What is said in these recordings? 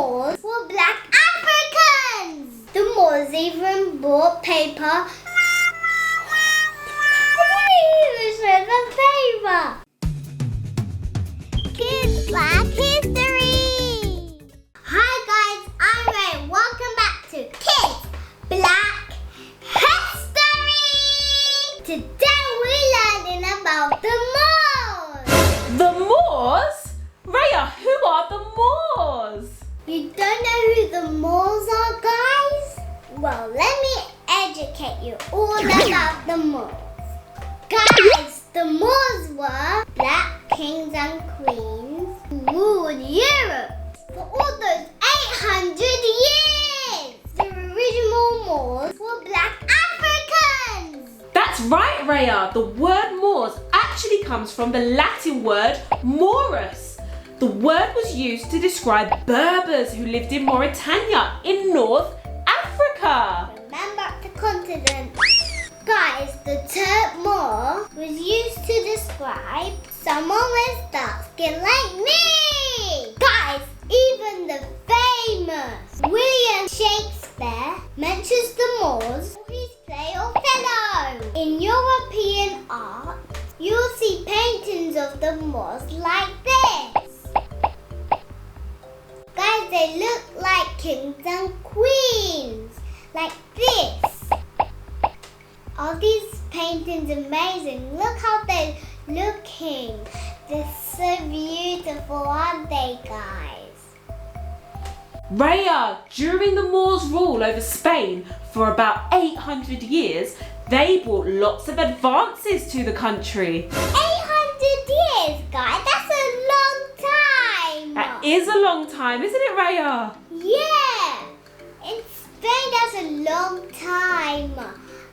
Moors were black Africans. The Moors even brought paper. Kids Black History. Hi guys, I'm Ray. Welcome back to Kids Black History. Today we're learning about the Moors. The Moors? Raya, who are the Moors? You don't know who the Moors are, guys? Well, let me educate you all about the Moors. Guys, the Moors were black kings and queens who ruled Europe for all those 800 years. The original Moors were black Africans. That's right, Raya. The word Moors actually comes from the Latin word Moorus. The word was used to describe Berbers who lived in Mauritania in North Africa. Remember the continent. Guys, the term Moor was used to describe someone with dark skin like me. Guys, even the famous William Shakespeare mentions the Moors in his play Othello. In European art, you'll see paintings of the Moors like this. Guys, they look like kings and queens, like this. Are these paintings amazing? Look how they're looking. They're so beautiful, aren't they, guys? Raya, during the Moors' rule over Spain for about 800 years, they brought lots of advances to the country. 800 years, guys. That's a long time. That is a long time, isn't it, Raya? Yeah. In Spain, that's a long time.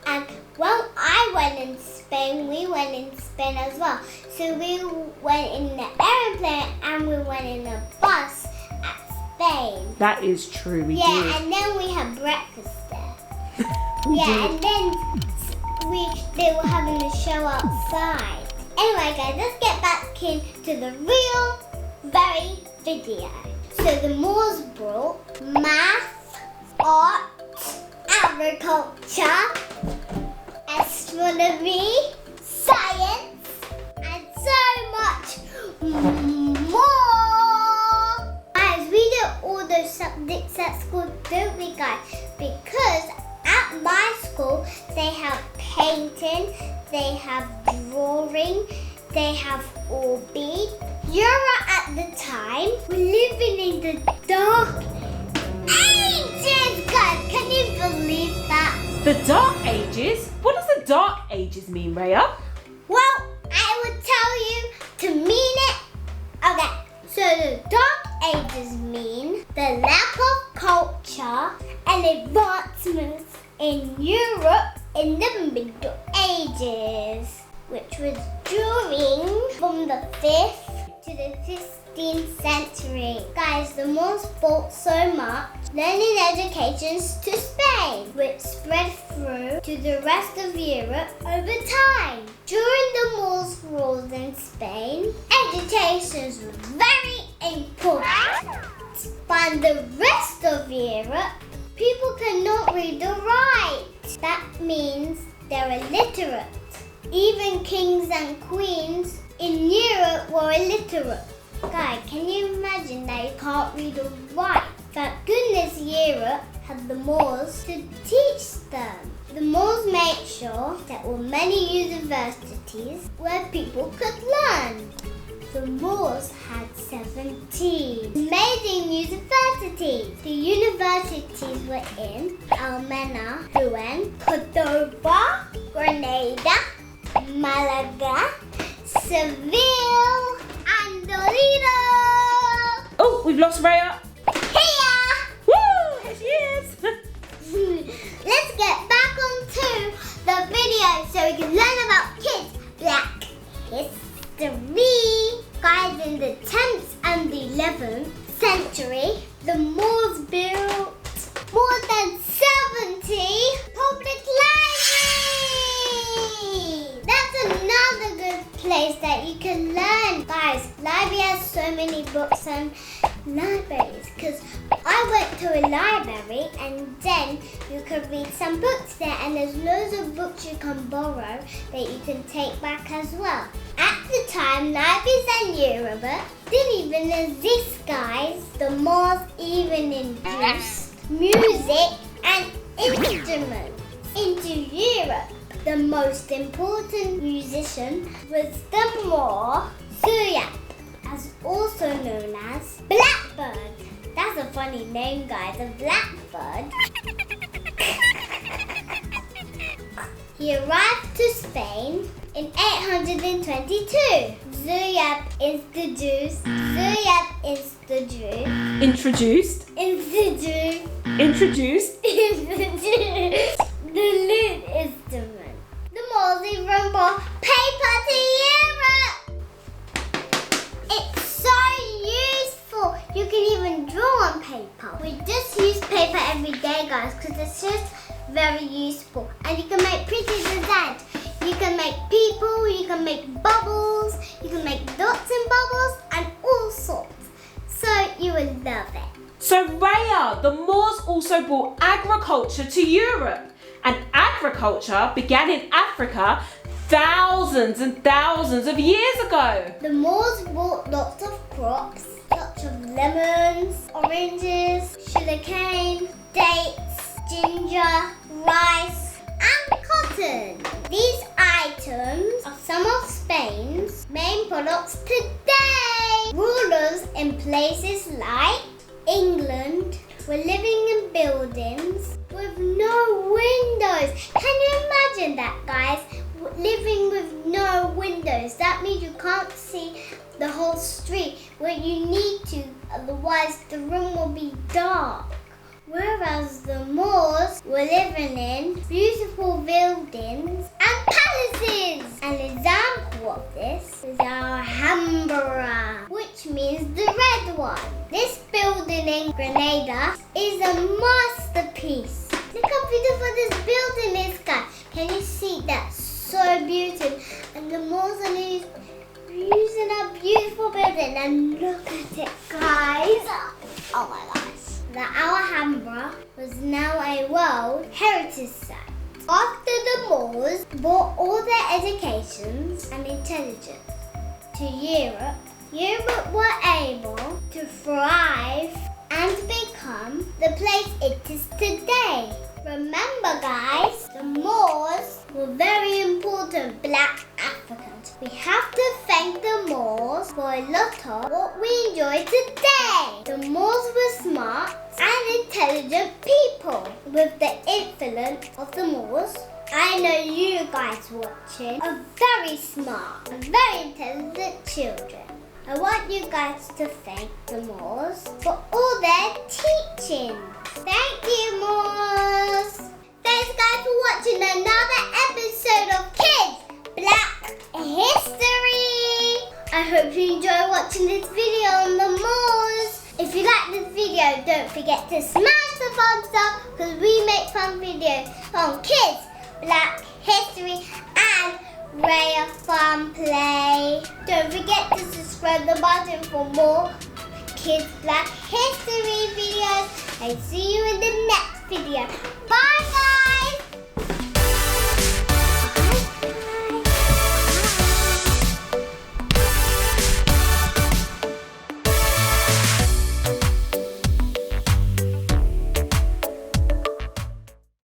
And when I went in Spain, we went in Spain as well. So we went in the airplane and we went in a bus at Spain. That is true, we did. Yeah, and then we had breakfast there. We did. And then they were having a show outside. Anyway, guys, let's get back into the real, very video. So the Moors brought math, art, agriculture, astronomy, science, and so much more. Guys, we do all those subjects at school, don't we, guys? Because at my school, they have painting, they have drawing, they have OB. Europe at the time, we're living in the dark ages, guys. Can you believe that? The Dark Ages? What does the Dark Ages mean, Raya? Well, I will tell you to mean it. Okay, so the Dark Ages mean the lack of culture and advancements in Europe in the Middle Ages, which was during from the 5th to the 15th century. Guys, the Moors brought so much learning educations to Spain, which spread through to the rest of Europe over time. During the Moors' rule in Spain, education was very important. But in the rest of Europe, people cannot read or write. That means they're illiterate. Even kings and queens in Europe were illiterate. Guys, can you imagine that you can't read or write? Thank goodness Europe had the Moors to teach them. The Moors made sure there were many universities where people could learn. The Moors had 17 amazing universities. The universities were in Alhambra, Jaén, Córdoba, Granada, Malaga, Seville, and Toledo. Oh, we've lost Raya. Here! Woo! Here she is. Let's get back onto the video so we can learn about Kids Black History. Guys, in the 10th and the 11th century, the Moors built more than 70 public libraries. That's another good place that you can learn. Guys, library has so many books and libraries because I went to a library and then you can read some books there, and there's loads of books you can borrow that you can take back as well. At the time, libraries in Europe didn't even exist, guys. The Moors even introduced music and instruments into Europe. The most important musician was the Moor Zuyap, as also known as Blackbird. That's a funny name, guys, a blackbird. He arrived to Spain in 822. Zuyap introduced. Introduced the lute instrument. The Moors even brought paper to Europe. It's so useful. You can even draw on paper. We just use paper every day, guys, because it's just very useful. And you can make pretty designs. You can make people, you can make bubbles, you can make dots and bubbles, and all sorts. So you would love it. So Raya, the Moors also brought agriculture to Europe. And agriculture began in Africa thousands and thousands of years ago. The Moors brought lots of crops, such as lemons, oranges, sugarcane, dates, ginger, rice, and cotton. These items are some of Spain's main products today. Rulers in places like England were living in buildings with no windows. Can you imagine that, guys? Living with no windows. That means you can't see the whole street where you need to, otherwise the room will be dark. Whereas the Moors were living in beautiful buildings and palaces. An example of this is Alhambra, which means the red one. This building in Granada is a masterpiece. Look how beautiful this building is, guys. Can you see that? So beautiful. And the Moors are using a beautiful building, and look at it, guys. Oh my gosh. The Alhambra was now a World Heritage Site. After the Moors brought all their educations and intelligence to Europe, Europe were able to thrive and become the place it is today. Remember, guys, the Moors were very important black Africans. We have to thank the Moors for a lot of what we enjoy today. The Moors were smart and intelligent people. With the influence of the Moors, I know you guys watching are very smart and very intelligent children. I want you guys to thank the Moors for all their teaching. Thank you, Moors. Thanks, guys, for watching another episode of Kids Black History. I hope you enjoy watching this video on the Moors. If you like this video, don't forget to smash the thumbs up, because we make fun videos on Kids Black History and Raya Fun Play. Don't forget to subscribe the button for more Kids Black History videos. I see you in the next video. Bye, guys.